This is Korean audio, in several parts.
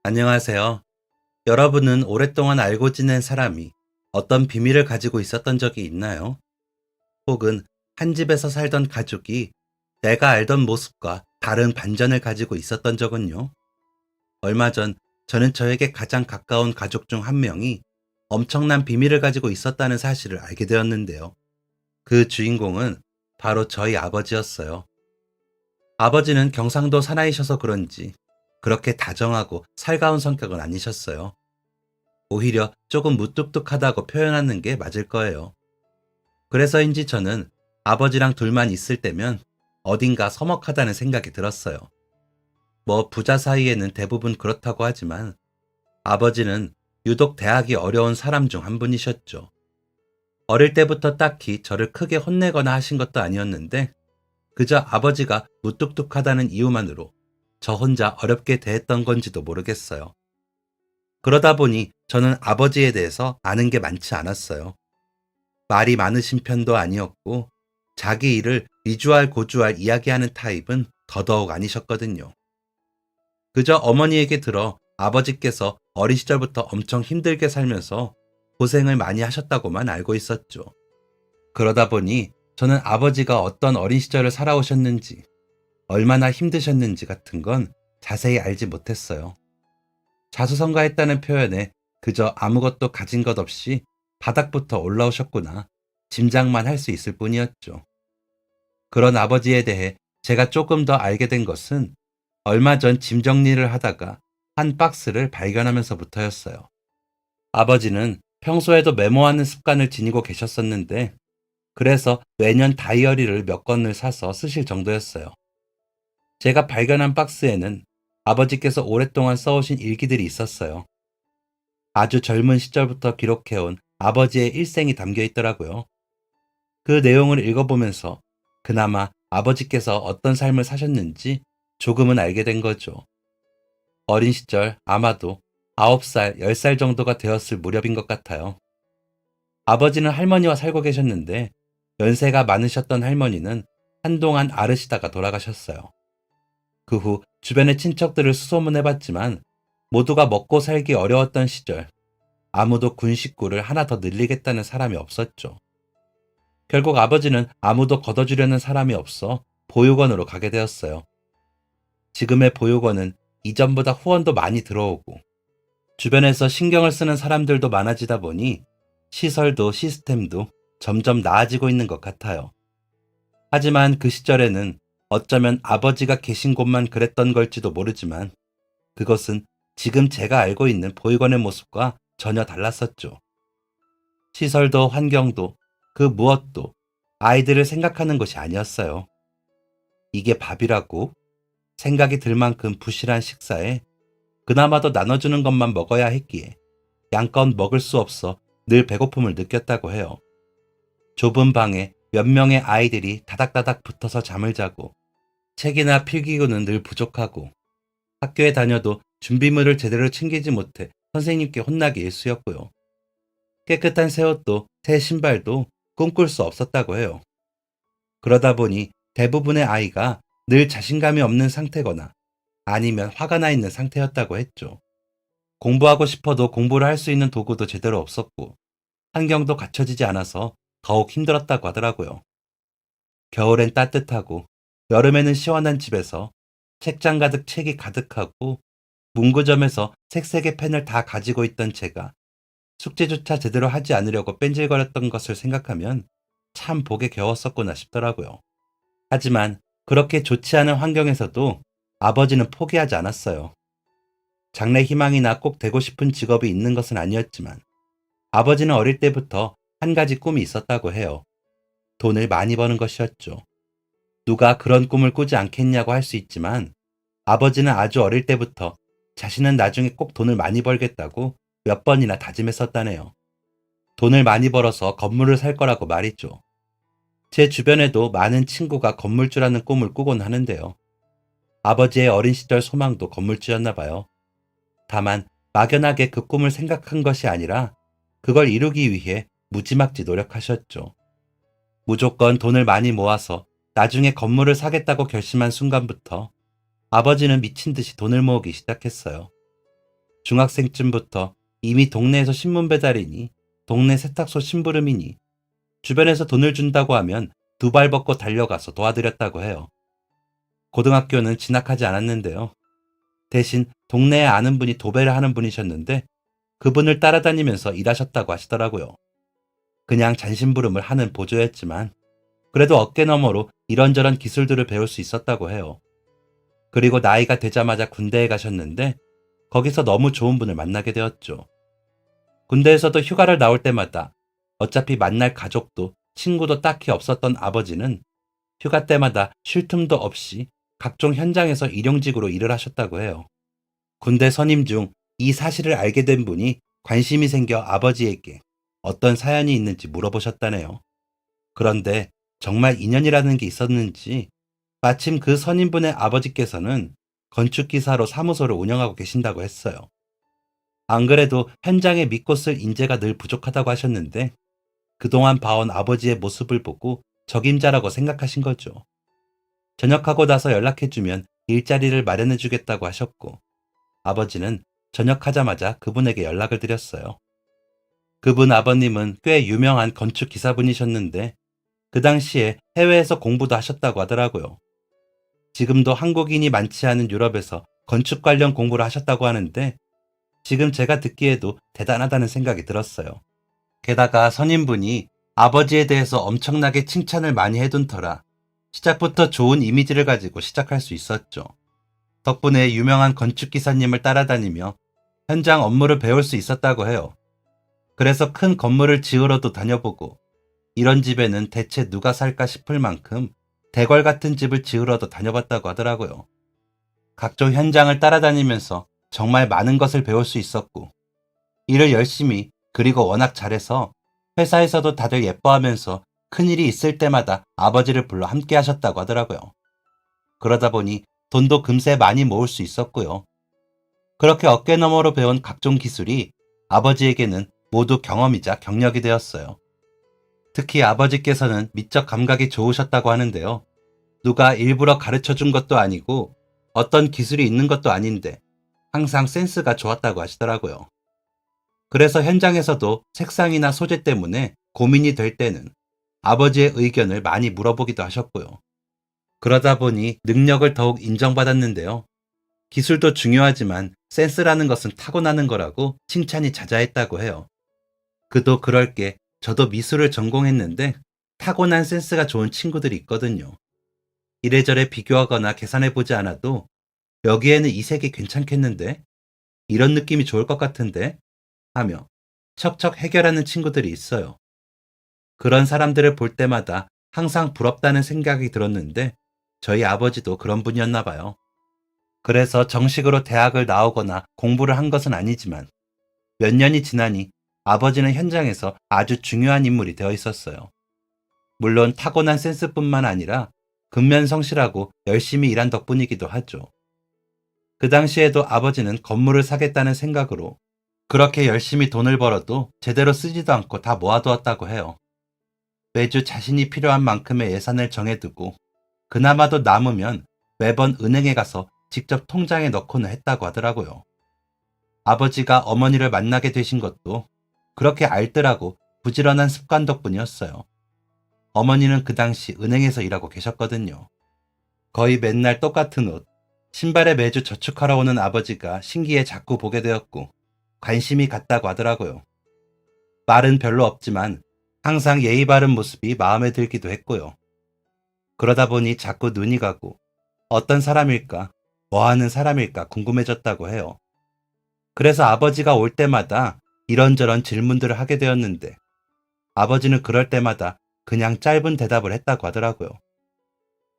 안녕하세요. 여러분은 오랫동안 알고 지낸 사람이 어떤 비밀을 가지고 있었던 적이 있나요? 혹은 한 집에서 살던 가족이 내가 알던 모습과 다른 반전을 가지고 있었던 적은요? 얼마 전 저는 저에게 가장 가까운 가족 중 한 명이 엄청난 비밀을 가지고 있었다는 사실을 알게 되었는데요. 그 주인공은 바로 저희 아버지였어요. 아버지는 경상도 사나이셔서 그런지 그렇게 다정하고 살가운 성격은 아니셨어요. 오히려 조금 무뚝뚝하다고 표현하는 게 맞을 거예요. 그래서인지 저는 아버지랑 둘만 있을 때면 어딘가 서먹하다는 생각이 들었어요. 뭐 부자 사이에는 대부분 그렇다고 하지만 아버지는 유독 대하기 어려운 사람 중 한 분이셨죠. 어릴 때부터 딱히 저를 크게 혼내거나 하신 것도 아니었는데 그저 아버지가 무뚝뚝하다는 이유만으로 저 혼자 어렵게 대했던 건지도 모르겠어요. 그러다 보니 저는 아버지에 대해서 아는 게 많지 않았어요. 말이 많으신 편도 아니었고 자기 일을 이주알 고주알 이야기하는 타입은 더더욱 아니셨거든요. 그저 어머니에게 들어 아버지께서 어린 시절부터 엄청 힘들게 살면서 고생을 많이 하셨다고만 알고 있었죠. 그러다 보니 저는 아버지가 어떤 어린 시절을 살아오셨는지, 얼마나 힘드셨는지 같은 건 자세히 알지 못했어요. 자수성가했다는 표현에 그저 아무것도 가진 것 없이 바닥부터 올라오셨구나 짐작만 할 수 있을 뿐이었죠. 그런 아버지에 대해 제가 조금 더 알게 된 것은 얼마 전 짐 정리를 하다가 한 박스를 발견하면서부터였어요. 아버지는 평소에도 메모하는 습관을 지니고 계셨었는데 그래서 매년 다이어리를 몇 권을 사서 쓰실 정도였어요. 제가 발견한 박스에는 아버지께서 오랫동안 써오신 일기들이 있었어요. 아주 젊은 시절부터 기록해온 아버지의 일생이 담겨 있더라고요. 그 내용을 읽어보면서 그나마 아버지께서 어떤 삶을 사셨는지 조금은 알게 된 거죠. 어린 시절 아마도 9살, 10살 정도가 되었을 무렵인 것 같아요. 아버지는 할머니와 살고 계셨는데 연세가 많으셨던 할머니는 한동안 앓으시다가 돌아가셨어요. 그 후 주변의 친척들을 수소문해봤지만 모두가 먹고 살기 어려웠던 시절 아무도 군 식구를 하나 더 늘리겠다는 사람이 없었죠. 결국 아버지는 아무도 걷어주려는 사람이 없어 보육원으로 가게 되었어요. 지금의 보육원은 이전보다 후원도 많이 들어오고 주변에서 신경을 쓰는 사람들도 많아지다 보니 시설도 시스템도 점점 나아지고 있는 것 같아요. 하지만 그 시절에는 어쩌면 아버지가 계신 곳만 그랬던 걸지도 모르지만 그것은 지금 제가 알고 있는 보육원의 모습과 전혀 달랐었죠. 시설도 환경도 그 무엇도 아이들을 생각하는 것이 아니었어요. 이게 밥이라고 생각이 들 만큼 부실한 식사에 그나마도 나눠주는 것만 먹어야 했기에 양껏 먹을 수 없어 늘 배고픔을 느꼈다고 해요. 좁은 방에 몇 명의 아이들이 다닥다닥 붙어서 잠을 자고 책이나 필기구는 늘 부족하고 학교에 다녀도 준비물을 제대로 챙기지 못해 선생님께 혼나기 일쑤였고요. 깨끗한 새 옷도 새 신발도 꿈꿀 수 없었다고 해요. 그러다 보니 대부분의 아이가 늘 자신감이 없는 상태거나 아니면 화가 나 있는 상태였다고 했죠. 공부하고 싶어도 공부를 할 수 있는 도구도 제대로 없었고 환경도 갖춰지지 않아서 더욱 힘들었다고 하더라고요. 겨울엔 따뜻하고 여름에는 시원한 집에서 책장 가득 책이 가득하고 문구점에서 색색의 펜을 다 가지고 있던 제가 숙제조차 제대로 하지 않으려고 뺀질거렸던 것을 생각하면 참 보기 겨웠었구나 싶더라고요. 하지만 그렇게 좋지 않은 환경에서도 아버지는 포기하지 않았어요. 장래 희망이나 꼭 되고 싶은 직업이 있는 것은 아니었지만 아버지는 어릴 때부터 한 가지 꿈이 있었다고 해요. 돈을 많이 버는 것이었죠. 누가 그런 꿈을 꾸지 않겠냐고 할 수 있지만 아버지는 아주 어릴 때부터 자신은 나중에 꼭 돈을 많이 벌겠다고 몇 번이나 다짐했었다네요. 돈을 많이 벌어서 건물을 살 거라고 말이죠. 제 주변에도 많은 친구가 건물주라는 꿈을 꾸곤 하는데요. 아버지의 어린 시절 소망도 건물주였나 봐요. 다만 막연하게 그 꿈을 생각한 것이 아니라 그걸 이루기 위해 무지막지 노력하셨죠. 무조건 돈을 많이 모아서 나중에 건물을 사겠다고 결심한 순간부터 아버지는 미친 듯이 돈을 모으기 시작했어요. 중학생쯤부터 이미 동네에서 신문 배달이니 동네 세탁소 심부름이니 주변에서 돈을 준다고 하면 두 발 벗고 달려가서 도와드렸다고 해요. 고등학교는 진학하지 않았는데요. 대신 동네에 아는 분이 도배를 하는 분이셨는데 그분을 따라다니면서 일하셨다고 하시더라고요. 그냥 잔심부름을 하는 보조였지만 그래도 어깨너머로 이런저런 기술들을 배울 수 있었다고 해요. 그리고 나이가 되자마자 군대에 가셨는데 거기서 너무 좋은 분을 만나게 되었죠. 군대에서도 휴가를 나올 때마다 어차피 만날 가족도 친구도 딱히 없었던 아버지는 휴가 때마다 쉴 틈도 없이 각종 현장에서 일용직으로 일을 하셨다고 해요. 군대 선임 중 이 사실을 알게 된 분이 관심이 생겨 아버지에게 어떤 사연이 있는지 물어보셨다네요. 그런데 정말 인연이라는 게 있었는지 마침 그 선임분의 아버지께서는 건축기사로 사무소를 운영하고 계신다고 했어요. 안 그래도 현장에 믿고 쓸 인재가 늘 부족하다고 하셨는데 그동안 봐온 아버지의 모습을 보고 적임자라고 생각하신 거죠. 전역하고 나서 연락해주면 일자리를 마련해주겠다고 하셨고 아버지는 전역하자마자 그분에게 연락을 드렸어요. 그분 아버님은 꽤 유명한 건축기사분이셨는데 그 당시에 해외에서 공부도 하셨다고 하더라고요. 지금도 한국인이 많지 않은 유럽에서 건축 관련 공부를 하셨다고 하는데 지금 제가 듣기에도 대단하다는 생각이 들었어요. 게다가 선임분이 아버지에 대해서 엄청나게 칭찬을 많이 해둔 터라 시작부터 좋은 이미지를 가지고 시작할 수 있었죠. 덕분에 유명한 건축기사님을 따라다니며 현장 업무를 배울 수 있었다고 해요. 그래서 큰 건물을 지으러도 다녀보고 이런 집에는 대체 누가 살까 싶을 만큼 대궐 같은 집을 지으러도 다녀봤다고 하더라고요. 각종 현장을 따라다니면서 정말 많은 것을 배울 수 있었고 일을 열심히 그리고 워낙 잘해서 회사에서도 다들 예뻐하면서 큰일이 있을 때마다 아버지를 불러 함께 하셨다고 하더라고요. 그러다 보니 돈도 금세 많이 모을 수 있었고요. 그렇게 어깨너머로 배운 각종 기술이 아버지에게는 모두 경험이자 경력이 되었어요. 특히 아버지께서는 미적 감각이 좋으셨다고 하는데요. 누가 일부러 가르쳐 준 것도 아니고 어떤 기술이 있는 것도 아닌데 항상 센스가 좋았다고 하시더라고요. 그래서 현장에서도 색상이나 소재 때문에 고민이 될 때는 아버지의 의견을 많이 물어보기도 하셨고요. 그러다 보니 능력을 더욱 인정받았는데요. 기술도 중요하지만 센스라는 것은 타고나는 거라고 칭찬이 자자했다고 해요. 그도 그럴 게 저도 미술을 전공했는데 타고난 센스가 좋은 친구들이 있거든요. 이래저래 비교하거나 계산해보지 않아도 여기에는 이 색이 괜찮겠는데? 이런 느낌이 좋을 것 같은데? 하며 척척 해결하는 친구들이 있어요. 그런 사람들을 볼 때마다 항상 부럽다는 생각이 들었는데 저희 아버지도 그런 분이었나 봐요. 그래서 정식으로 대학을 나오거나 공부를 한 것은 아니지만 몇 년이 지나니 아버지는 현장에서 아주 중요한 인물이 되어 있었어요. 물론 타고난 센스뿐만 아니라 근면성실하고 열심히 일한 덕분이기도 하죠. 그 당시에도 아버지는 건물을 사겠다는 생각으로 그렇게 열심히 돈을 벌어도 제대로 쓰지도 않고 다 모아두었다고 해요. 매주 자신이 필요한 만큼의 예산을 정해두고 그나마도 남으면 매번 은행에 가서 직접 통장에 넣고는 했다고 하더라고요. 아버지가 어머니를 만나게 되신 것도 그렇게 알뜰하고 부지런한 습관 덕분이었어요. 어머니는 그 당시 은행에서 일하고 계셨거든요. 거의 맨날 똑같은 옷, 신발에 매주 저축하러 오는 아버지가 신기해 자꾸 보게 되었고 관심이 갔다고 하더라고요. 말은 별로 없지만 항상 예의 바른 모습이 마음에 들기도 했고요. 그러다 보니 자꾸 눈이 가고 어떤 사람일까, 뭐 하는 사람일까 궁금해졌다고 해요. 그래서 아버지가 올 때마다 이런저런 질문들을 하게 되었는데 아버지는 그럴 때마다 그냥 짧은 대답을 했다고 하더라고요.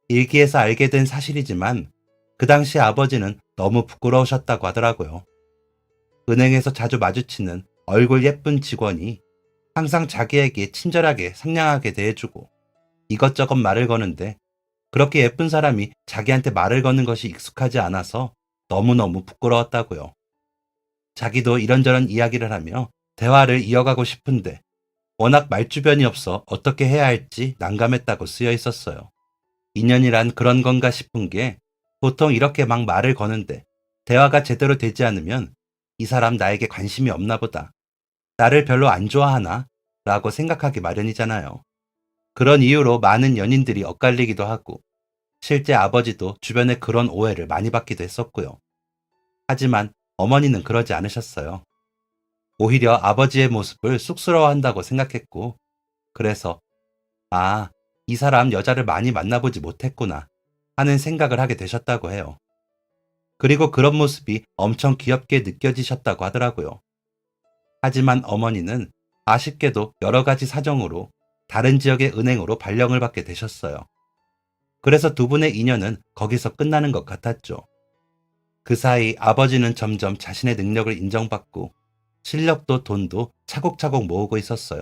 일기에서 알게 된 사실이지만 그 당시 아버지는 너무 부끄러우셨다고 하더라고요. 은행에서 자주 마주치는 얼굴 예쁜 직원이 항상 자기에게 친절하게 상냥하게 대해주고 이것저것 말을 거는데 그렇게 예쁜 사람이 자기한테 말을 거는 것이 익숙하지 않아서 너무너무 부끄러웠다고요. 자기도 이런저런 이야기를 하며 대화를 이어가고 싶은데 워낙 말주변이 없어 어떻게 해야 할지 난감했다고 쓰여 있었어요. 인연이란 그런 건가 싶은 게 보통 이렇게 막 말을 거는데 대화가 제대로 되지 않으면 이 사람 나에게 관심이 없나 보다. 나를 별로 안 좋아하나? 라고 생각하기 마련이잖아요. 그런 이유로 많은 연인들이 엇갈리기도 하고, 실제 아버지도 주변에 그런 오해를 많이 받기도 했었고요. 하지만 어머니는 그러지 않으셨어요. 오히려 아버지의 모습을 쑥스러워한다고 생각했고, 그래서, 아, 이 사람 여자를 많이 만나보지 못했구나 하는 생각을 하게 되셨다고 해요. 그리고 그런 모습이 엄청 귀엽게 느껴지셨다고 하더라고요. 하지만 어머니는 아쉽게도 여러 가지 사정으로 다른 지역의 은행으로 발령을 받게 되셨어요. 그래서 두 분의 인연은 거기서 끝나는 것 같았죠. 그 사이 아버지는 점점 자신의 능력을 인정받고 실력도 돈도 차곡차곡 모으고 있었어요.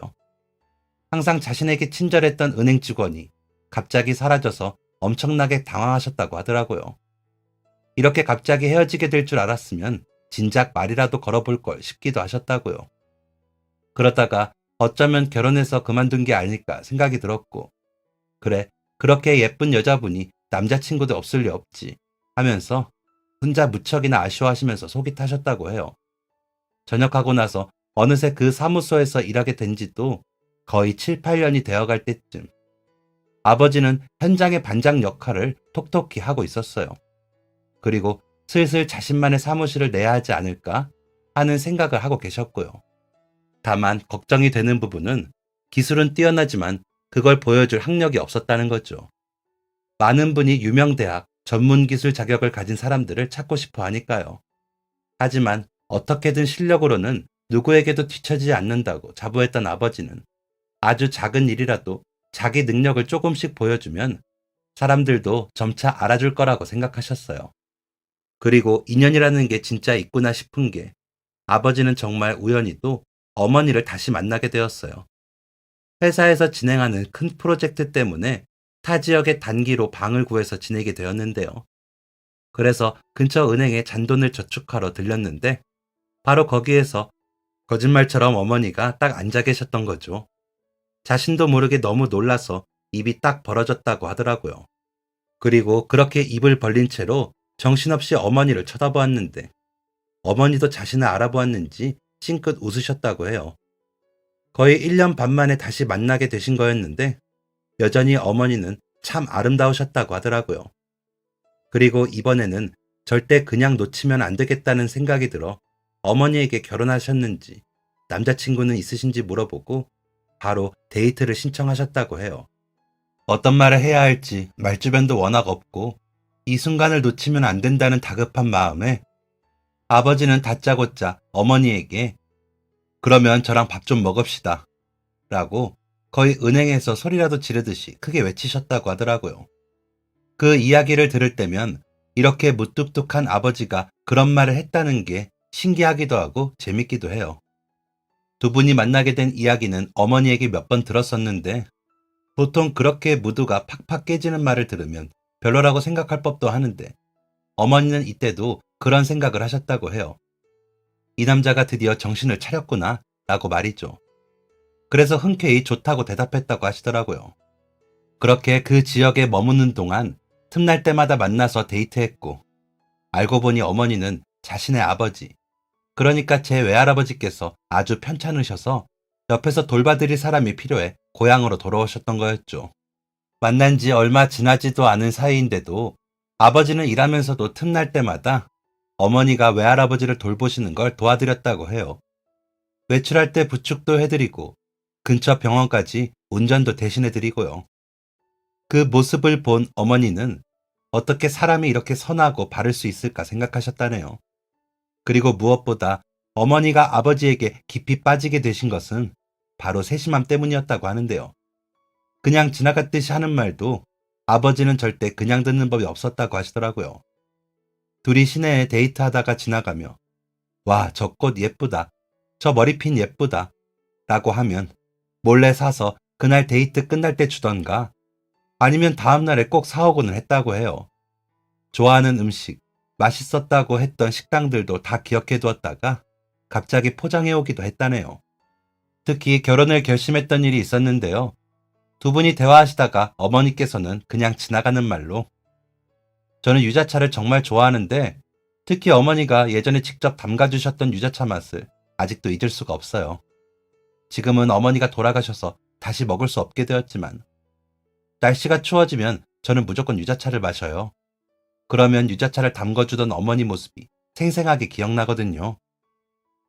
항상 자신에게 친절했던 은행 직원이 갑자기 사라져서 엄청나게 당황하셨다고 하더라고요. 이렇게 갑자기 헤어지게 될 줄 알았으면 진작 말이라도 걸어볼 걸 싶기도 하셨다고요. 그러다가 어쩌면 결혼해서 그만둔 게 아닐까 생각이 들었고, 그래, 그렇게 예쁜 여자분이 남자친구도 없을 리 없지 하면서 혼자 무척이나 아쉬워하시면서 속이 타셨다고 해요. 전역하고 나서 어느새 그 사무소에서 일하게 된 지도 거의 7, 8년이 되어갈 때쯤 아버지는 현장의 반장 역할을 톡톡히 하고 있었어요. 그리고 슬슬 자신만의 사무실을 내야 하지 않을까 하는 생각을 하고 계셨고요. 다만 걱정이 되는 부분은 기술은 뛰어나지만 그걸 보여줄 학력이 없었다는 거죠. 많은 분이 유명대학, 전문기술 자격을 가진 사람들을 찾고 싶어 하니까요. 하지만 어떻게든 실력으로는 누구에게도 뒤처지지 않는다고 자부했던 아버지는 아주 작은 일이라도 자기 능력을 조금씩 보여주면 사람들도 점차 알아줄 거라고 생각하셨어요. 그리고 인연이라는 게 진짜 있구나 싶은 게 아버지는 정말 우연히도 어머니를 다시 만나게 되었어요. 회사에서 진행하는 큰 프로젝트 때문에 타 지역에 단기로 방을 구해서 지내게 되었는데요. 그래서 근처 은행에 잔돈을 저축하러 들렸는데 바로 거기에서 거짓말처럼 어머니가 딱 앉아 계셨던 거죠. 자신도 모르게 너무 놀라서 입이 딱 벌어졌다고 하더라고요. 그리고 그렇게 입을 벌린 채로 정신없이 어머니를 쳐다보았는데 어머니도 자신을 알아보았는지 찡긋 웃으셨다고 해요. 거의 1년 반 만에 다시 만나게 되신 거였는데 여전히 어머니는 참 아름다우셨다고 하더라고요. 그리고 이번에는 절대 그냥 놓치면 안 되겠다는 생각이 들어 어머니에게 결혼하셨는지 남자친구는 있으신지 물어보고 바로 데이트를 신청하셨다고 해요. 어떤 말을 해야 할지 말주변도 워낙 없고 이 순간을 놓치면 안 된다는 다급한 마음에 아버지는 다짜고짜 어머니에게 그러면 저랑 밥 좀 먹읍시다 라고 거의 은행에서 소리라도 지르듯이 크게 외치셨다고 하더라고요. 그 이야기를 들을 때면 이렇게 무뚝뚝한 아버지가 그런 말을 했다는 게 신기하기도 하고 재밌기도 해요. 두 분이 만나게 된 이야기는 어머니에게 몇 번 들었었는데 보통 그렇게 무드가 팍팍 깨지는 말을 들으면 별로라고 생각할 법도 하는데 어머니는 이때도 그런 생각을 하셨다고 해요. 이 남자가 드디어 정신을 차렸구나 라고 말이죠. 그래서 흔쾌히 좋다고 대답했다고 하시더라고요. 그렇게 그 지역에 머무는 동안 틈날 때마다 만나서 데이트했고 알고 보니 어머니는 자신의 아버지, 그러니까 제 외할아버지께서 아주 편찮으셔서 옆에서 돌봐드릴 사람이 필요해 고향으로 돌아오셨던 거였죠. 만난 지 얼마 지나지도 않은 사이인데도 아버지는 일하면서도 틈날 때마다 어머니가 외할아버지를 돌보시는 걸 도와드렸다고 해요. 외출할 때 부축도 해드리고 근처 병원까지 운전도 대신해드리고요. 그 모습을 본 어머니는 어떻게 사람이 이렇게 선하고 바를 수 있을까 생각하셨다네요. 그리고 무엇보다 어머니가 아버지에게 깊이 빠지게 되신 것은 바로 세심함 때문이었다고 하는데요. 그냥 지나갔듯이 하는 말도 아버지는 절대 그냥 듣는 법이 없었다고 하시더라고요. 둘이 시내에 데이트하다가 지나가며 와, 저 꽃 예쁘다. 저 머리핀 예쁘다. 라고 하면 몰래 사서 그날 데이트 끝날 때 주던가 아니면 다음날에 꼭 사오고는 했다고 해요. 좋아하는 음식, 맛있었다고 했던 식당들도 다 기억해 두었다가 갑자기 포장해 오기도 했다네요. 특히 결혼을 결심했던 일이 있었는데요. 두 분이 대화하시다가 어머니께서는 그냥 지나가는 말로 저는 유자차를 정말 좋아하는데 특히 어머니가 예전에 직접 담가주셨던 유자차 맛을 아직도 잊을 수가 없어요. 지금은 어머니가 돌아가셔서 다시 먹을 수 없게 되었지만 날씨가 추워지면 저는 무조건 유자차를 마셔요. 그러면 유자차를 담궈주던 어머니 모습이 생생하게 기억나거든요.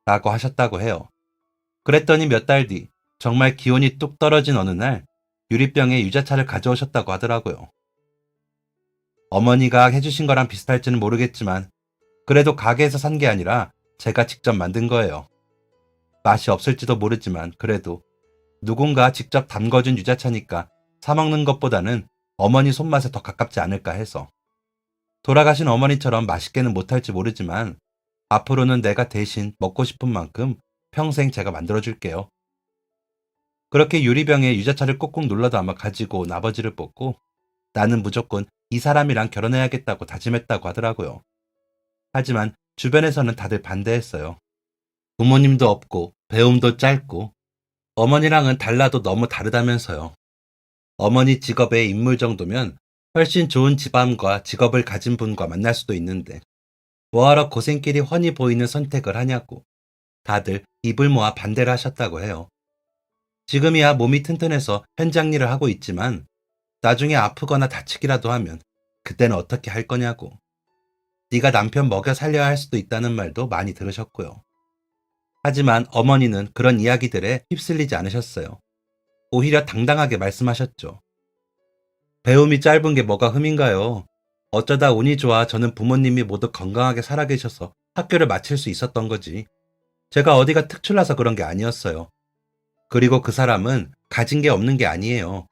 라고 하셨다고 해요. 그랬더니 몇 달 뒤 정말 기온이 뚝 떨어진 어느 날 유리병에 유자차를 가져오셨다고 하더라고요. 어머니가 해주신 거랑 비슷할지는 모르겠지만 그래도 가게에서 산 게 아니라 제가 직접 만든 거예요. 맛이 없을지도 모르지만 그래도 누군가 직접 담궈준 유자차니까 사 먹는 것보다는 어머니 손맛에 더 가깝지 않을까 해서. 돌아가신 어머니처럼 맛있게는 못할지 모르지만 앞으로는 내가 대신 먹고 싶은 만큼 평생 제가 만들어줄게요. 그렇게 유리병에 유자차를 꾹꾹 눌러 담아 가지고 온 아버지를 뽑고 나는 무조건 이 사람이랑 결혼해야겠다고 다짐했다고 하더라고요. 하지만 주변에서는 다들 반대했어요. 부모님도 없고 배움도 짧고 어머니랑은 달라도 너무 다르다면서요. 어머니 직업의 인물 정도면 훨씬 좋은 집안과 직업을 가진 분과 만날 수도 있는데 뭐하러 고생길이 훤히 보이는 선택을 하냐고 다들 입을 모아 반대를 하셨다고 해요. 지금이야 몸이 튼튼해서 현장 일을 하고 있지만 나중에 아프거나 다치기라도 하면 그때는 어떻게 할 거냐고. 네가 남편 먹여 살려야 할 수도 있다는 말도 많이 들으셨고요. 하지만 어머니는 그런 이야기들에 휩쓸리지 않으셨어요. 오히려 당당하게 말씀하셨죠. 배움이 짧은 게 뭐가 흠인가요? 어쩌다 운이 좋아 저는 부모님이 모두 건강하게 살아계셔서 학교를 마칠 수 있었던 거지. 제가 어디가 특출나서 그런 게 아니었어요. 그리고 그 사람은 가진 게 없는 게 아니에요.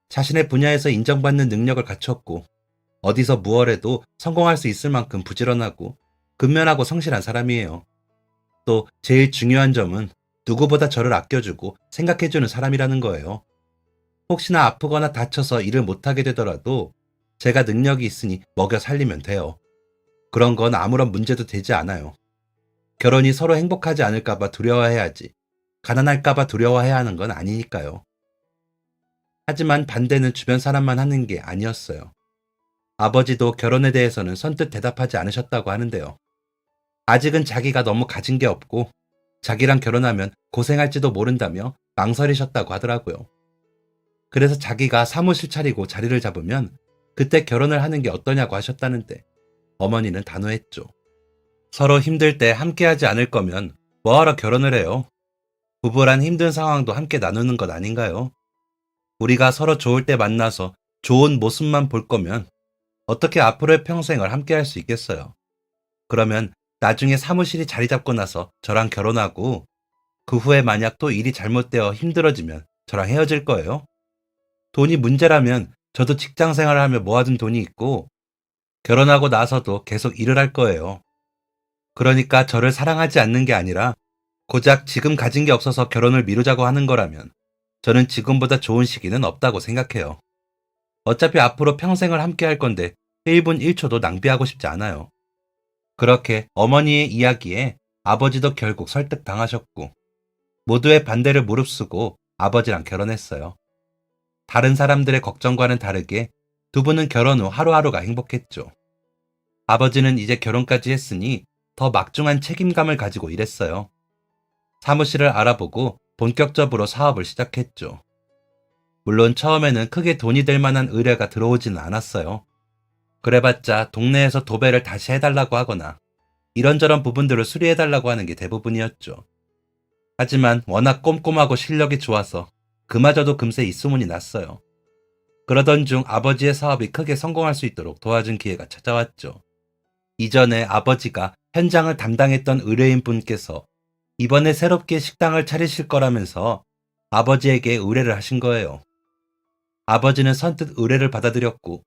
자신의 분야에서 인정받는 능력을 갖췄고 어디서 무얼해도 성공할 수 있을 만큼 부지런하고 근면하고 성실한 사람이에요. 또 제일 중요한 점은 누구보다 저를 아껴주고 생각해주는 사람이라는 거예요. 혹시나 아프거나 다쳐서 일을 못하게 되더라도 제가 능력이 있으니 먹여 살리면 돼요. 그런 건 아무런 문제도 되지 않아요. 결혼이 서로 행복하지 않을까봐 두려워해야지 가난할까봐 두려워해야 하는 건 아니니까요. 하지만 반대는 주변 사람만 하는 게 아니었어요. 아버지도 결혼에 대해서는 선뜻 대답하지 않으셨다고 하는데요. 아직은 자기가 너무 가진 게 없고 자기랑 결혼하면 고생할지도 모른다며 망설이셨다고 하더라고요. 그래서 자기가 사무실 차리고 자리를 잡으면 그때 결혼을 하는 게 어떠냐고 하셨다는데 어머니는 단호했죠. 서로 힘들 때 함께하지 않을 거면 뭐하러 결혼을 해요? 부부란 힘든 상황도 함께 나누는 것 아닌가요? 우리가 서로 좋을 때 만나서 좋은 모습만 볼 거면 어떻게 앞으로의 평생을 함께할 수 있겠어요? 그러면 나중에 사무실이 자리 잡고 나서 저랑 결혼하고 그 후에 만약 또 일이 잘못되어 힘들어지면 저랑 헤어질 거예요? 돈이 문제라면 저도 직장 생활을 하며 모아둔 돈이 있고 결혼하고 나서도 계속 일을 할 거예요. 그러니까 저를 사랑하지 않는 게 아니라 고작 지금 가진 게 없어서 결혼을 미루자고 하는 거라면 저는 지금보다 좋은 시기는 없다고 생각해요. 어차피 앞으로 평생을 함께 할 건데 1분 1초도 낭비하고 싶지 않아요. 그렇게 어머니의 이야기에 아버지도 결국 설득당하셨고 모두의 반대를 무릅쓰고 아버지랑 결혼했어요. 다른 사람들의 걱정과는 다르게 두 분은 결혼 후 하루하루가 행복했죠. 아버지는 이제 결혼까지 했으니 더 막중한 책임감을 가지고 일했어요. 사무실을 알아보고 본격적으로 사업을 시작했죠. 물론 처음에는 크게 돈이 될 만한 의뢰가 들어오지는 않았어요. 그래봤자 동네에서 도배를 다시 해달라고 하거나 이런저런 부분들을 수리해달라고 하는 게 대부분이었죠. 하지만 워낙 꼼꼼하고 실력이 좋아서 그마저도 금세 입소문이 났어요. 그러던 중 아버지의 사업이 크게 성공할 수 있도록 도와준 기회가 찾아왔죠. 이전에 아버지가 현장을 담당했던 의뢰인 분께서 이번에 새롭게 식당을 차리실 거라면서 아버지에게 의뢰를 하신 거예요. 아버지는 선뜻 의뢰를 받아들였고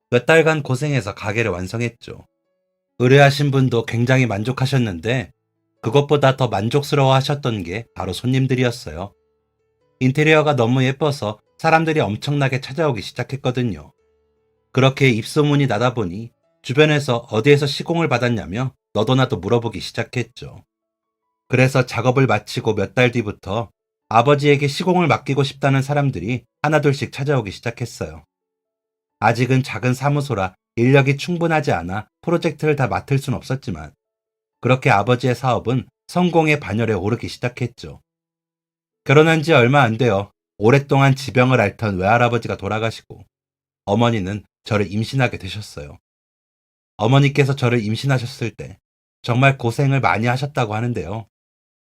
몇 달간 고생해서 가게를 완성했죠. 의뢰하신 분도 굉장히 만족하셨는데 그것보다 더 만족스러워 하셨던 게 바로 손님들이었어요. 인테리어가 너무 예뻐서 사람들이 엄청나게 찾아오기 시작했거든요. 그렇게 입소문이 나다 보니 주변에서 어디에서 시공을 받았냐며 너도 나도 물어보기 시작했죠. 그래서 작업을 마치고 몇 달 뒤부터 아버지에게 시공을 맡기고 싶다는 사람들이 하나둘씩 찾아오기 시작했어요. 아직은 작은 사무소라 인력이 충분하지 않아 프로젝트를 다 맡을 순 없었지만 그렇게 아버지의 사업은 성공의 반열에 오르기 시작했죠. 결혼한 지 얼마 안 되어 오랫동안 지병을 앓던 외할아버지가 돌아가시고 어머니는 저를 임신하게 되셨어요. 어머니께서 저를 임신하셨을 때 정말 고생을 많이 하셨다고 하는데요.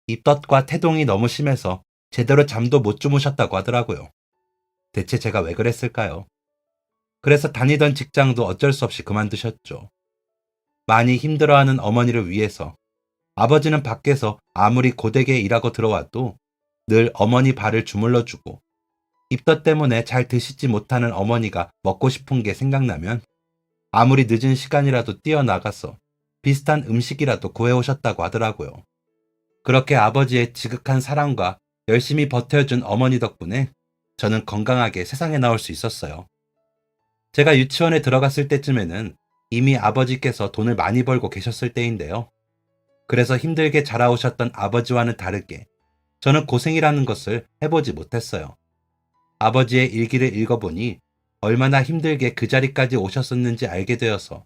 입덧과 태동이 너무 심해서 제대로 잠도 못 주무셨다고 하더라고요. 대체 제가 왜 그랬을까요? 그래서 다니던 직장도 어쩔 수 없이 그만두셨죠. 많이 힘들어하는 어머니를 위해서 아버지는 밖에서 아무리 고되게 일하고 들어와도 늘 어머니 발을 주물러주고 입덧 때문에 잘 드시지 못하는 어머니가 먹고 싶은 게 생각나면 아무리 늦은 시간이라도 뛰어나가서 비슷한 음식이라도 구해오셨다고 하더라고요. 그렇게 아버지의 지극한 사랑과 열심히 버텨준 어머니 덕분에 저는 건강하게 세상에 나올 수 있었어요. 제가 유치원에 들어갔을 때쯤에는 이미 아버지께서 돈을 많이 벌고 계셨을 때인데요. 그래서 힘들게 자라오셨던 아버지와는 다르게 저는 고생이라는 것을 해보지 못했어요. 아버지의 일기를 읽어보니 얼마나 힘들게 그 자리까지 오셨었는지 알게 되어서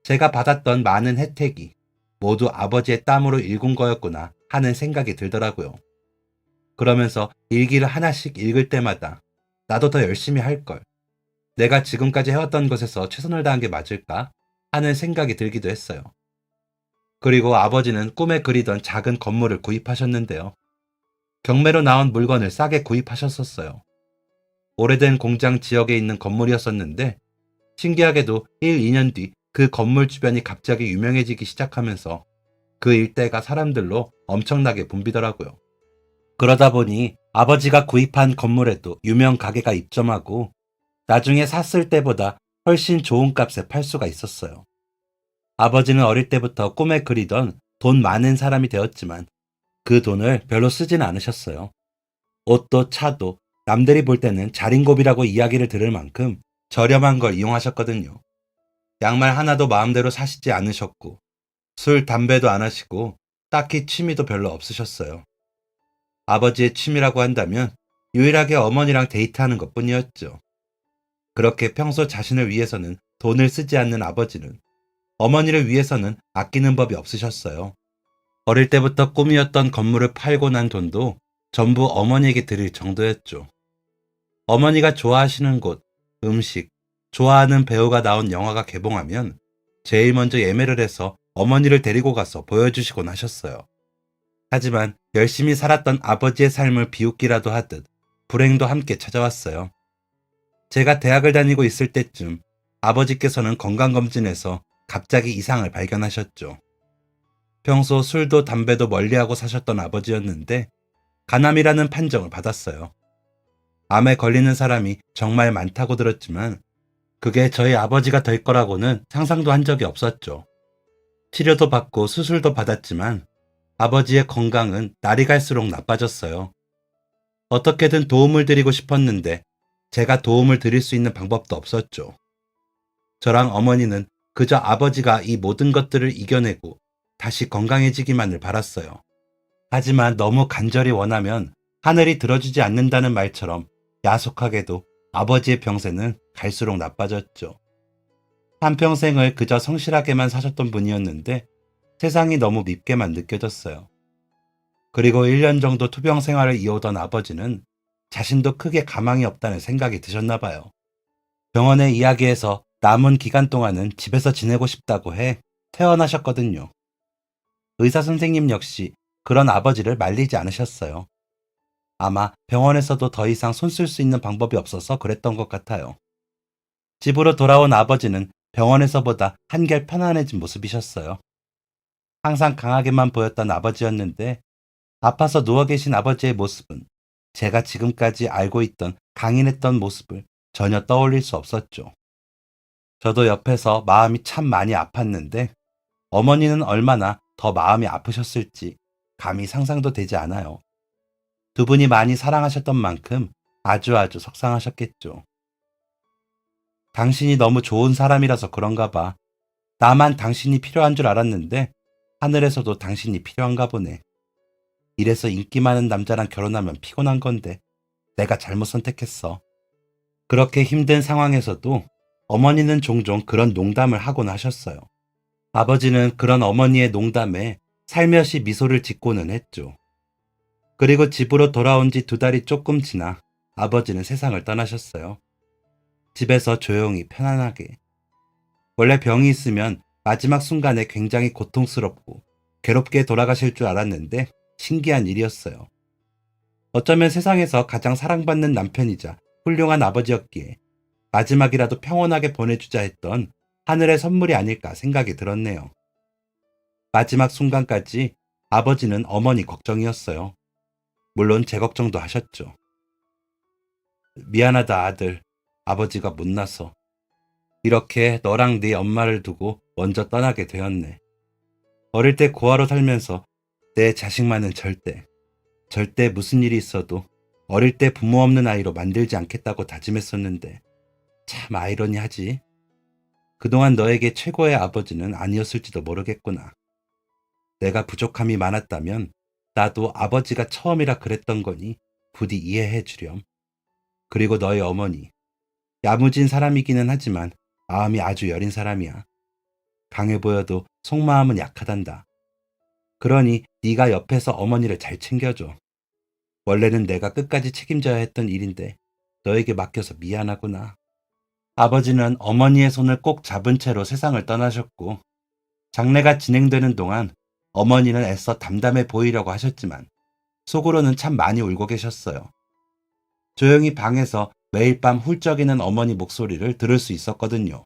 제가 받았던 많은 혜택이 모두 아버지의 땀으로 일군 거였구나 하는 생각이 들더라고요. 그러면서 일기를 하나씩 읽을 때마다 나도 더 열심히 할 걸. 내가 지금까지 해왔던 것에서 최선을 다한 게 맞을까 하는 생각이 들기도 했어요. 그리고 아버지는 꿈에 그리던 작은 건물을 구입하셨는데요. 경매로 나온 물건을 싸게 구입하셨었어요. 오래된 공장 지역에 있는 건물이었었는데 신기하게도 1, 2년 뒤 그 건물 주변이 갑자기 유명해지기 시작하면서 그 일대가 사람들로 엄청나게 붐비더라고요. 그러다 보니 아버지가 구입한 건물에도 유명 가게가 입점하고 나중에 샀을 때보다 훨씬 좋은 값에 팔 수가 있었어요. 아버지는 어릴 때부터 꿈에 그리던 돈 많은 사람이 되었지만 그 돈을 별로 쓰진 않으셨어요. 옷도 차도 남들이 볼 때는 자린고비라고 이야기를 들을 만큼 저렴한 걸 이용하셨거든요. 양말 하나도 마음대로 사시지 않으셨고 술, 담배도 안 하시고 딱히 취미도 별로 없으셨어요. 아버지의 취미라고 한다면 유일하게 어머니랑 데이트하는 것뿐이었죠. 그렇게 평소 자신을 위해서는 돈을 쓰지 않는 아버지는 어머니를 위해서는 아끼는 법이 없으셨어요. 어릴 때부터 꿈이었던 건물을 팔고 난 돈도 전부 어머니에게 드릴 정도였죠. 어머니가 좋아하시는 곳, 음식, 좋아하는 배우가 나온 영화가 개봉하면 제일 먼저 예매를 해서 어머니를 데리고 가서 보여주시곤 하셨어요. 하지만 열심히 살았던 아버지의 삶을 비웃기라도 하듯 불행도 함께 찾아왔어요. 제가 대학을 다니고 있을 때쯤 아버지께서는 건강검진에서 갑자기 이상을 발견하셨죠. 평소 술도 담배도 멀리하고 사셨던 아버지였는데 간암이라는 판정을 받았어요. 암에 걸리는 사람이 정말 많다고 들었지만 그게 저희 아버지가 될 거라고는 상상도 한 적이 없었죠. 치료도 받고 수술도 받았지만 아버지의 건강은 날이 갈수록 나빠졌어요. 어떻게든 도움을 드리고 싶었는데 제가 도움을 드릴 수 있는 방법도 없었죠. 저랑 어머니는 그저 아버지가 이 모든 것들을 이겨내고 다시 건강해지기만을 바랐어요. 하지만 너무 간절히 원하면 하늘이 들어주지 않는다는 말처럼 야속하게도 아버지의 병세는 갈수록 나빠졌죠. 한평생을 그저 성실하게만 사셨던 분이었는데 세상이 너무 밉게만 느껴졌어요. 그리고 1년 정도 투병 생활을 이어오던 아버지는 자신도 크게 가망이 없다는 생각이 드셨나 봐요. 병원의 이야기에서 남은 기간 동안은 집에서 지내고 싶다고 해 퇴원하셨거든요. 의사 선생님 역시 그런 아버지를 말리지 않으셨어요. 아마 병원에서도 더 이상 손 쓸 수 있는 방법이 없어서 그랬던 것 같아요. 집으로 돌아온 아버지는 병원에서보다 한결 편안해진 모습이셨어요. 항상 강하게만 보였던 아버지였는데 아파서 누워 계신 아버지의 모습은 제가 지금까지 알고 있던 강인했던 모습을 전혀 떠올릴 수 없었죠. 저도 옆에서 마음이 참 많이 아팠는데 어머니는 얼마나 더 마음이 아프셨을지 감히 상상도 되지 않아요. 두 분이 많이 사랑하셨던 만큼 아주 속상하셨겠죠. 당신이 너무 좋은 사람이라서 그런가 봐. 나만 당신이 필요한 줄 알았는데 하늘에서도 당신이 필요한가 보네. 이래서 인기 많은 남자랑 결혼하면 피곤한 건데 내가 잘못 선택했어. 그렇게 힘든 상황에서도 어머니는 종종 그런 농담을 하곤 하셨어요. 아버지는 그런 어머니의 농담에 살며시 미소를 짓고는 했죠. 그리고 집으로 돌아온 지 2달이 조금 지나 아버지는 세상을 떠나셨어요. 집에서 조용히 편안하게. 원래 병이 있으면 마지막 순간에 굉장히 고통스럽고 괴롭게 돌아가실 줄 알았는데 신기한 일이었어요. 어쩌면 세상에서 가장 사랑받는 남편이자 훌륭한 아버지였기에 마지막이라도 평온하게 보내주자 했던 하늘의 선물이 아닐까 생각이 들었네요. 마지막 순간까지 아버지는 어머니 걱정이었어요. 물론 제 걱정도 하셨죠. 미안하다 아들, 아버지가 못나서 이렇게 너랑 네 엄마를 두고 먼저 떠나게 되었네. 어릴 때 고아로 살면서 내 자식만은 절대 무슨 일이 있어도 어릴 때 부모 없는 아이로 만들지 않겠다고 다짐했었는데 참 아이러니하지. 그동안 너에게 최고의 아버지는 아니었을지도 모르겠구나. 내가 부족함이 많았다면 나도 아버지가 처음이라 그랬던 거니 부디 이해해 주렴. 그리고 너희 어머니, 야무진 사람이기는 하지만 마음이 아주 여린 사람이야. 강해 보여도 속마음은 약하단다. 그러니 네가 옆에서 어머니를 잘 챙겨줘. 원래는 내가 끝까지 책임져야 했던 일인데 너에게 맡겨서 미안하구나. 아버지는 어머니의 손을 꼭 잡은 채로 세상을 떠나셨고 장례가 진행되는 동안 어머니는 애써 담담해 보이려고 하셨지만 속으로는 참 많이 울고 계셨어요. 조용히 방에서 매일 밤 훌쩍이는 어머니 목소리를 들을 수 있었거든요.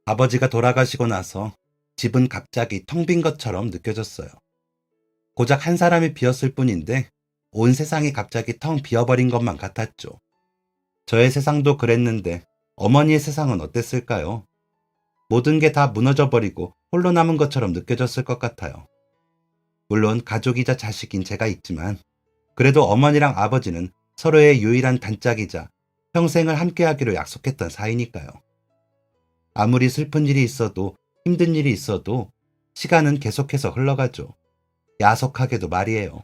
아버지가 돌아가시고 나서 집은 갑자기 텅 빈 것처럼 느껴졌어요. 고작 한 사람이 비었을 뿐인데 온 세상이 갑자기 텅 비어버린 것만 같았죠. 저의 세상도 그랬는데 어머니의 세상은 어땠을까요? 모든 게 다 무너져버리고 홀로 남은 것처럼 느껴졌을 것 같아요. 물론 가족이자 자식인 제가 있지만 그래도 어머니랑 아버지는 서로의 유일한 단짝이자 평생을 함께하기로 약속했던 사이니까요. 아무리 슬픈 일이 있어도 힘든 일이 있어도 시간은 계속해서 흘러가죠. 야속하게도 말이에요.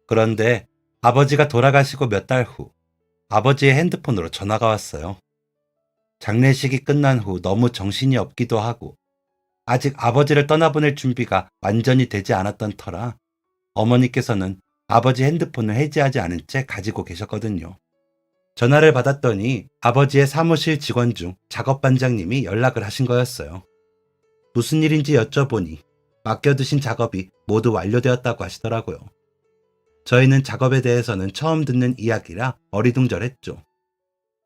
그런데 아버지가 돌아가시고 몇 달 후 아버지의 핸드폰으로 전화가 왔어요. 장례식이 끝난 후 너무 정신이 없기도 하고 아직 아버지를 떠나보낼 준비가 완전히 되지 않았던 터라 어머니께서는 아버지 핸드폰을 해지하지 않은 채 가지고 계셨거든요. 전화를 받았더니 아버지의 사무실 직원 중 작업반장님이 연락을 하신 거였어요. 무슨 일인지 여쭤보니 맡겨두신 작업이 모두 완료되었다고 하시더라고요. 저희는 작업에 대해서는 처음 듣는 이야기라 어리둥절했죠.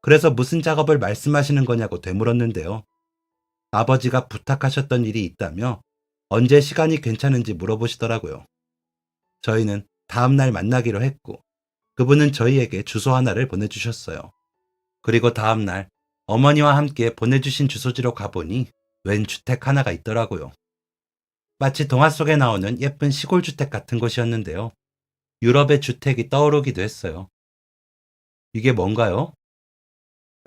그래서 무슨 작업을 말씀하시는 거냐고 되물었는데요. 아버지가 부탁하셨던 일이 있다며 언제 시간이 괜찮은지 물어보시더라고요. 저희는 다음날 만나기로 했고 그분은 저희에게 주소 하나를 보내주셨어요. 그리고 다음날 어머니와 함께 보내주신 주소지로 가보니 웬 주택 하나가 있더라고요. 마치 동화 속에 나오는 예쁜 시골 주택 같은 곳이었는데요. 유럽의 주택이 떠오르기도 했어요. 이게 뭔가요?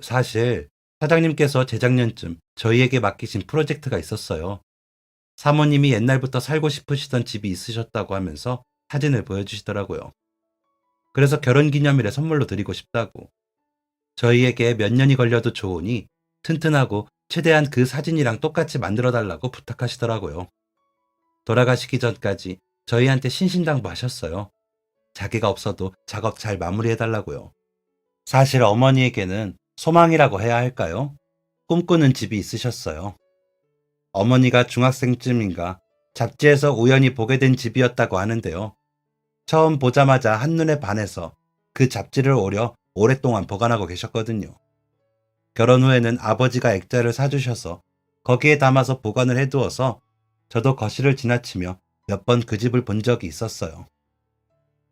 사실 사장님께서 재작년쯤 저희에게 맡기신 프로젝트가 있었어요. 사모님이 옛날부터 살고 싶으시던 집이 있으셨다고 하면서 사진을 보여주시더라고요. 그래서 결혼기념일에 선물로 드리고 싶다고. 저희에게 몇 년이 걸려도 좋으니 튼튼하고 최대한 그 사진이랑 똑같이 만들어달라고 부탁하시더라고요. 돌아가시기 전까지 저희한테 신신당부하셨어요. 자기가 없어도 작업 잘 마무리해달라고요. 사실 어머니에게는 소망이라고 해야 할까요? 꿈꾸는 집이 있으셨어요. 어머니가 중학생쯤인가 잡지에서 우연히 보게 된 집이었다고 하는데요. 처음 보자마자 한눈에 반해서 그 잡지를 오랫동안 보관하고 계셨거든요. 결혼 후에는 아버지가 액자를 사주셔서 거기에 담아서 보관을 해두어서 저도 거실을 지나치며 몇 번 그 집을 본 적이 있었어요.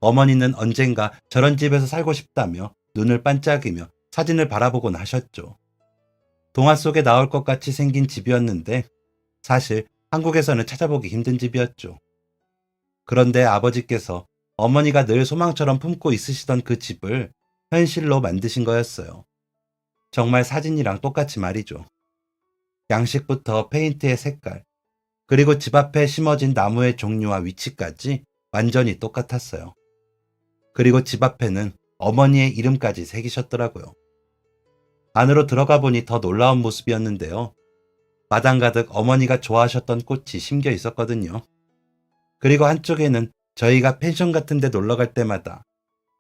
어머니는 언젠가 저런 집에서 살고 싶다며 눈을 반짝이며 사진을 바라보곤 하셨죠. 동화 속에 나올 것 같이 생긴 집이었는데 사실 한국에서는 찾아보기 힘든 집이었죠. 그런데 아버지께서 어머니가 늘 소망처럼 품고 있으시던 그 집을 현실로 만드신 거였어요. 정말 사진이랑 똑같이 말이죠. 양식부터 페인트의 색깔, 그리고 집 앞에 심어진 나무의 종류와 위치까지 완전히 똑같았어요. 그리고 집 앞에는 어머니의 이름까지 새기셨더라고요. 안으로 들어가 보니 더 놀라운 모습이었는데요. 마당 가득 어머니가 좋아하셨던 꽃이 심겨 있었거든요. 그리고 한쪽에는 저희가 펜션 같은 데 놀러 갈 때마다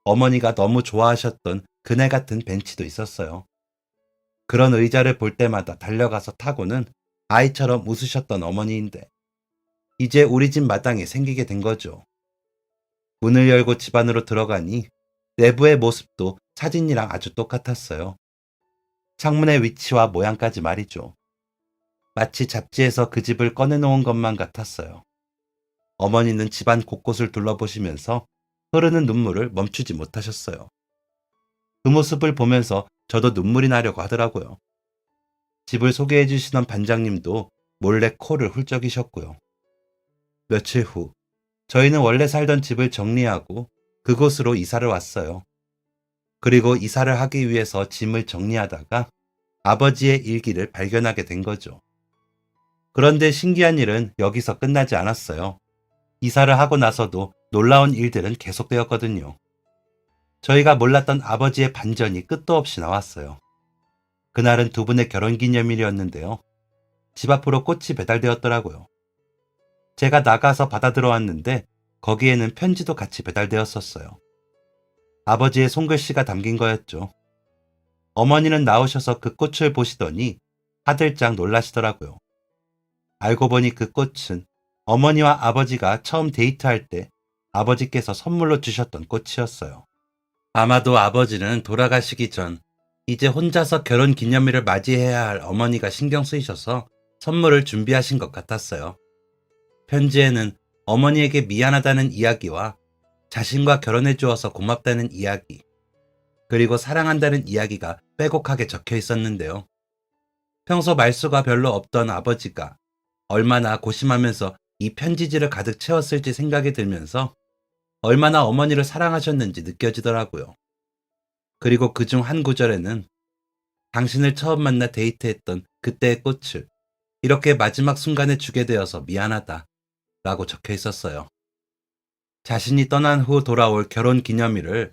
어머니가 너무 좋아하셨던 그네 같은 벤치도 있었어요. 그런 의자를 볼 때마다 달려가서 타고는 아이처럼 웃으셨던 어머니인데 이제 우리 집 마당에 생기게 된 거죠. 문을 열고 집 안으로 들어가니 내부의 모습도 사진이랑 아주 똑같았어요. 창문의 위치와 모양까지 말이죠. 마치 잡지에서 그 집을 꺼내놓은 것만 같았어요. 어머니는 집안 곳곳을 둘러보시면서 흐르는 눈물을 멈추지 못하셨어요. 그 모습을 보면서 저도 눈물이 나려고 하더라고요. 집을 소개해 주시던 반장님도 몰래 코를 훌쩍이셨고요. 며칠 후, 저희는 원래 살던 집을 정리하고 그곳으로 이사를 왔어요. 그리고 이사를 하기 위해서 짐을 정리하다가 아버지의 일기를 발견하게 된 거죠. 그런데 신기한 일은 여기서 끝나지 않았어요. 이사를 하고 나서도 놀라운 일들은 계속되었거든요. 저희가 몰랐던 아버지의 반전이 끝도 없이 나왔어요. 그날은 두 분의 결혼기념일이었는데요. 집 앞으로 꽃이 배달되었더라고요. 제가 나가서 받아 들어왔는데 거기에는 편지도 같이 배달되었었어요. 아버지의 손글씨가 담긴 거였죠. 어머니는 나오셔서 그 꽃을 보시더니 화들짝 놀라시더라고요. 알고 보니 그 꽃은 어머니와 아버지가 처음 데이트할 때 아버지께서 선물로 주셨던 꽃이었어요. 아마도 아버지는 돌아가시기 전 이제 혼자서 결혼 기념일을 맞이해야 할 어머니가 신경 쓰이셔서 선물을 준비하신 것 같았어요. 편지에는 어머니에게 미안하다는 이야기와 자신과 결혼해 주어서 고맙다는 이야기, 그리고 사랑한다는 이야기가 빼곡하게 적혀 있었는데요. 평소 말수가 별로 없던 아버지가 얼마나 고심하면서 이 편지지를 가득 채웠을지 생각이 들면서 얼마나 어머니를 사랑하셨는지 느껴지더라고요. 그리고 그중 한 구절에는 당신을 처음 만나 데이트했던 그때의 꽃을 이렇게 마지막 순간에 주게 되어서 미안하다 라고 적혀 있었어요. 자신이 떠난 후 돌아올 결혼 기념일을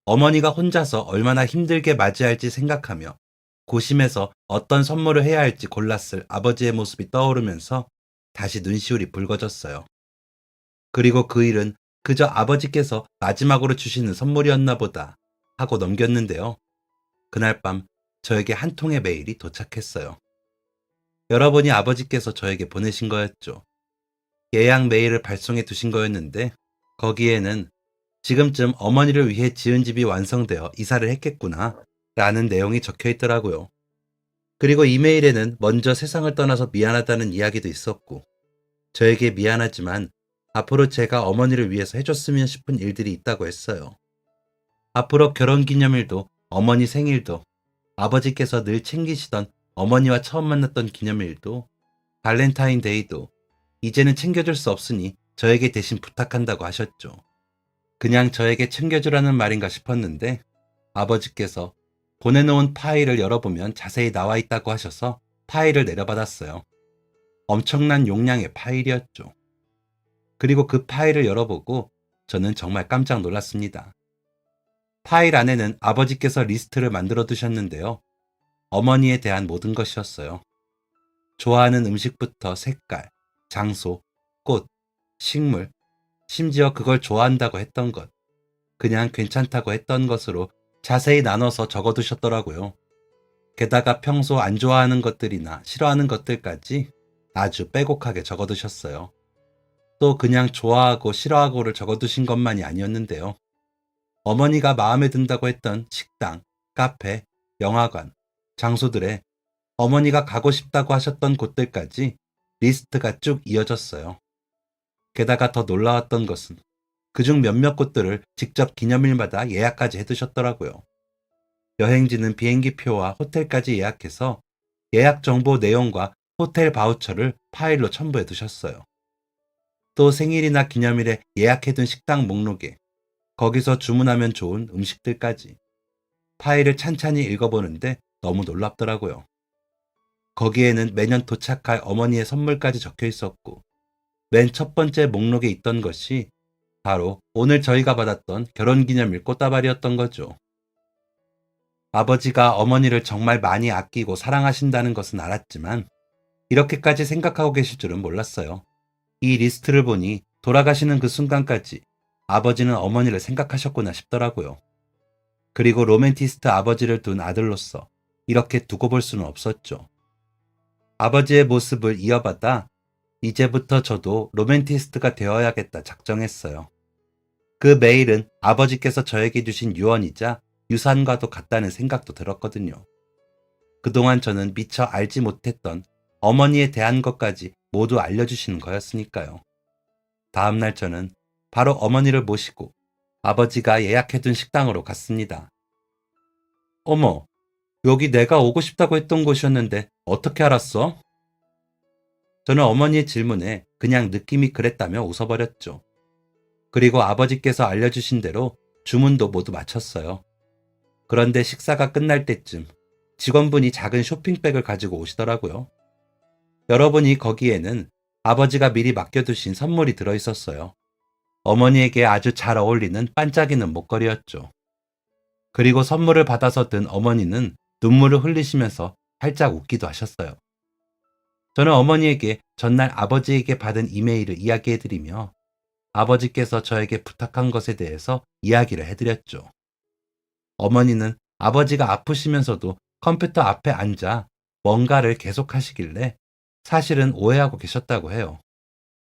어머니가 혼자서 얼마나 힘들게 맞이할지 생각하며 고심해서 어떤 선물을 해야 할지 골랐을 아버지의 모습이 떠오르면서 다시 눈시울이 붉어졌어요. 그리고 그 일은 그저 아버지께서 마지막으로 주시는 선물이었나 보다 하고 넘겼는데요. 그날 밤 저에게 한 통의 메일이 도착했어요. 여러분이 아버지께서 저에게 보내신 거였죠. 예약 메일을 발송해 두신 거였는데 거기에는 지금쯤 어머니를 위해 지은 집이 완성되어 이사를 했겠구나 라는 내용이 적혀 있더라고요. 그리고 이메일에는 먼저 세상을 떠나서 미안하다는 이야기도 있었고 저에게 미안하지만 앞으로 제가 어머니를 위해서 해줬으면 싶은 일들이 있다고 했어요. 앞으로 결혼기념일도 어머니 생일도 아버지께서 늘 챙기시던 어머니와 처음 만났던 기념일도 발렌타인데이도 이제는 챙겨줄 수 없으니 저에게 대신 부탁한다고 하셨죠. 그냥 저에게 챙겨주라는 말인가 싶었는데 아버지께서 보내놓은 파일을 열어보면 자세히 나와 있다고 하셔서 파일을 내려받았어요. 엄청난 용량의 파일이었죠. 그리고 그 파일을 열어보고 저는 정말 깜짝 놀랐습니다. 파일 안에는 아버지께서 리스트를 만들어 두셨는데요. 어머니에 대한 모든 것이었어요. 좋아하는 음식부터 색깔, 장소, 꽃, 식물, 심지어 그걸 좋아한다고 했던 것, 그냥 괜찮다고 했던 것으로 자세히 나눠서 적어두셨더라고요. 게다가 평소 안 좋아하는 것들이나 싫어하는 것들까지 아주 빼곡하게 적어두셨어요. 또 그냥 좋아하고 싫어하고를 적어두신 것만이 아니었는데요. 어머니가 마음에 든다고 했던 식당, 카페, 영화관, 장소들에 어머니가 가고 싶다고 하셨던 곳들까지 리스트가 쭉 이어졌어요. 게다가 더 놀라웠던 것은 그중 몇몇 곳들을 직접 기념일마다 예약까지 해두셨더라고요. 여행지는 비행기표와 호텔까지 예약해서 예약 정보 내용과 호텔 바우처를 파일로 첨부해 두셨어요. 또 생일이나 기념일에 예약해둔 식당 목록에 거기서 주문하면 좋은 음식들까지 파일을 찬찬히 읽어보는데 너무 놀랍더라고요. 거기에는 매년 도착할 어머니의 선물까지 적혀 있었고 맨 첫 번째 목록에 있던 것이 바로 오늘 저희가 받았던 결혼기념일 꽃다발이었던 거죠. 아버지가 어머니를 정말 많이 아끼고 사랑하신다는 것은 알았지만 이렇게까지 생각하고 계실 줄은 몰랐어요. 이 리스트를 보니 돌아가시는 그 순간까지 아버지는 어머니를 생각하셨구나 싶더라고요. 그리고 로맨티스트 아버지를 둔 아들로서 이렇게 두고 볼 수는 없었죠. 아버지의 모습을 이어받아 이제부터 저도 로맨티스트가 되어야겠다 작정했어요. 그 메일은 아버지께서 저에게 주신 유언이자 유산과도 같다는 생각도 들었거든요. 그동안 저는 미처 알지 못했던 어머니에 대한 것까지 모두 알려주시는 거였으니까요. 다음날 저는 바로 어머니를 모시고 아버지가 예약해둔 식당으로 갔습니다. 어머, 여기 내가 오고 싶다고 했던 곳이었는데 어떻게 알았어? 저는 어머니의 질문에 그냥 느낌이 그랬다며 웃어버렸죠. 그리고 아버지께서 알려주신 대로 주문도 모두 마쳤어요. 그런데 식사가 끝날 때쯤 직원분이 작은 쇼핑백을 가지고 오시더라고요. 여러분이 거기에는 아버지가 미리 맡겨두신 선물이 들어있었어요. 어머니에게 아주 잘 어울리는 반짝이는 목걸이였죠. 그리고 선물을 받아서 든 어머니는 눈물을 흘리시면서 살짝 웃기도 하셨어요. 저는 어머니에게 전날 아버지에게 받은 이메일을 이야기해드리며 아버지께서 저에게 부탁한 것에 대해서 이야기를 해드렸죠. 어머니는 아버지가 아프시면서도 컴퓨터 앞에 앉아 뭔가를 계속하시길래 사실은 오해하고 계셨다고 해요.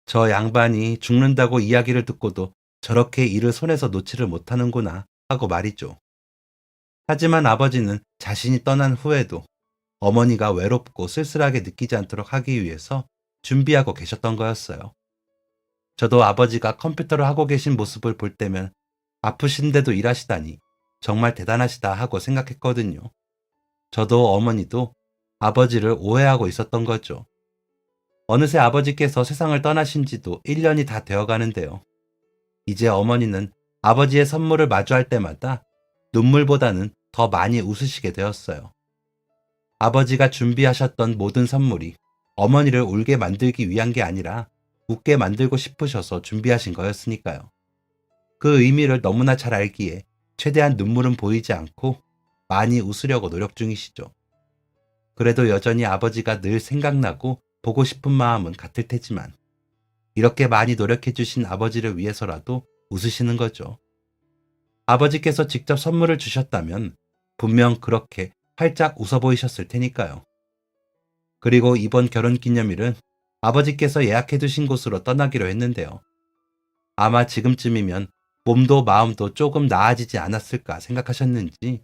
저 양반이 죽는다고 이야기를 듣고도 저렇게 일을 손에서 놓지를 못하는구나 하고 말이죠. 하지만 아버지는 자신이 떠난 후에도 어머니가 외롭고 쓸쓸하게 느끼지 않도록 하기 위해서 준비하고 계셨던 거였어요. 저도 아버지가 컴퓨터를 하고 계신 모습을 볼 때면 아프신데도 일하시다니 정말 대단하시다 하고 생각했거든요. 저도 어머니도 아버지를 오해하고 있었던 거죠. 어느새 아버지께서 세상을 떠나신 지도 1년이 다 되어 가는데요. 이제 어머니는 아버지의 선물을 마주할 때마다 눈물보다는 더 많이 웃으시게 되었어요. 아버지가 준비하셨던 모든 선물이 어머니를 울게 만들기 위한 게 아니라 웃게 만들고 싶으셔서 준비하신 거였으니까요. 그 의미를 너무나 잘 알기에 최대한 눈물은 보이지 않고 많이 웃으려고 노력 중이시죠. 그래도 여전히 아버지가 늘 생각나고 보고 싶은 마음은 같을 테지만 이렇게 많이 노력해 주신 아버지를 위해서라도 웃으시는 거죠. 아버지께서 직접 선물을 주셨다면 분명 그렇게 활짝 웃어 보이셨을 테니까요. 그리고 이번 결혼기념일은 아버지께서 예약해 두신 곳으로 떠나기로 했는데요. 아마 지금쯤이면 몸도 마음도 조금 나아지지 않았을까 생각하셨는지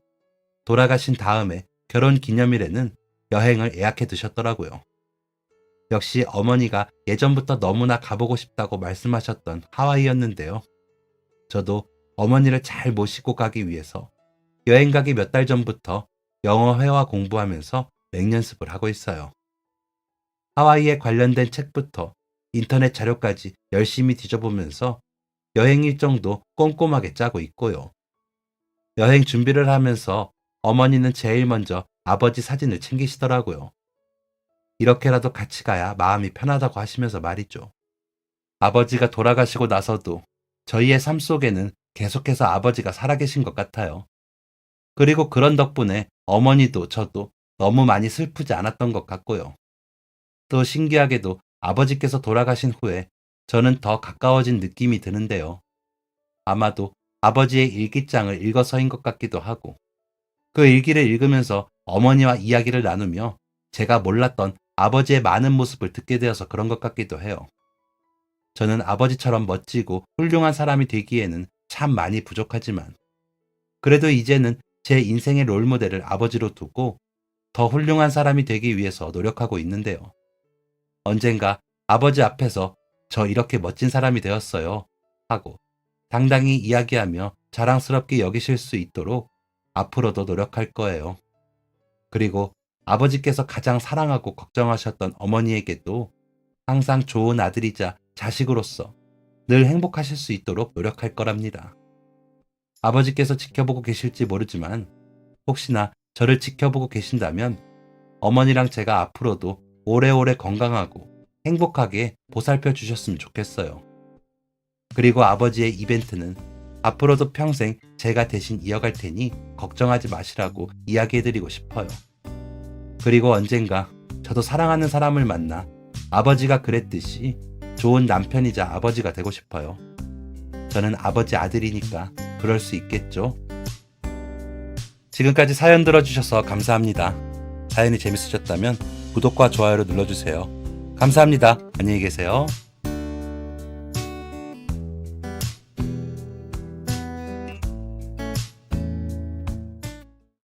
돌아가신 다음에 결혼기념일에는 여행을 예약해 두셨더라고요. 역시 어머니가 예전부터 너무나 가보고 싶다고 말씀하셨던 하와이였는데요. 저도 어머니를 잘 모시고 가기 위해서 여행 가기 몇 달 전부터 영어 회화 공부하면서 맹연습을 하고 있어요. 하와이에 관련된 책부터 인터넷 자료까지 열심히 뒤져보면서 여행 일정도 꼼꼼하게 짜고 있고요. 여행 준비를 하면서 어머니는 제일 먼저 아버지 사진을 챙기시더라고요. 이렇게라도 같이 가야 마음이 편하다고 하시면서 말이죠. 아버지가 돌아가시고 나서도 저희의 삶 속에는 계속해서 아버지가 살아계신 것 같아요. 그리고 그런 덕분에 어머니도 저도 너무 많이 슬프지 않았던 것 같고요. 또 신기하게도 아버지께서 돌아가신 후에 저는 더 가까워진 느낌이 드는데요. 아마도 아버지의 일기장을 읽어서인 것 같기도 하고 그 일기를 읽으면서 어머니와 이야기를 나누며 제가 몰랐던 아버지의 많은 모습을 듣게 되어서 그런 것 같기도 해요. 저는 아버지처럼 멋지고 훌륭한 사람이 되기에는 참 많이 부족하지만 그래도 이제는 제 인생의 롤모델을 아버지로 두고 더 훌륭한 사람이 되기 위해서 노력하고 있는데요. 언젠가 아버지 앞에서 저 이렇게 멋진 사람이 되었어요 하고 당당히 이야기하며 자랑스럽게 여기실 수 있도록 앞으로도 노력할 거예요. 그리고 아버지께서 가장 사랑하고 걱정하셨던 어머니에게도 항상 좋은 아들이자 자식으로서 늘 행복하실 수 있도록 노력할 거랍니다. 아버지께서 지켜보고 계실지 모르지만 혹시나 저를 지켜보고 계신다면 어머니랑 제가 앞으로도 오래오래 건강하고 행복하게 보살펴 주셨으면 좋겠어요. 그리고 아버지의 이벤트는 앞으로도 평생 제가 대신 이어갈 테니 걱정하지 마시라고 이야기해드리고 싶어요. 그리고 언젠가 저도 사랑하는 사람을 만나 아버지가 그랬듯이 좋은 남편이자 아버지가 되고 싶어요. 저는 아버지 아들이니까 그럴 수 있겠죠? 지금까지 사연 들어주셔서 감사합니다. 사연이 재밌으셨다면 구독과 좋아요를 눌러주세요. 감사합니다. 안녕히 계세요.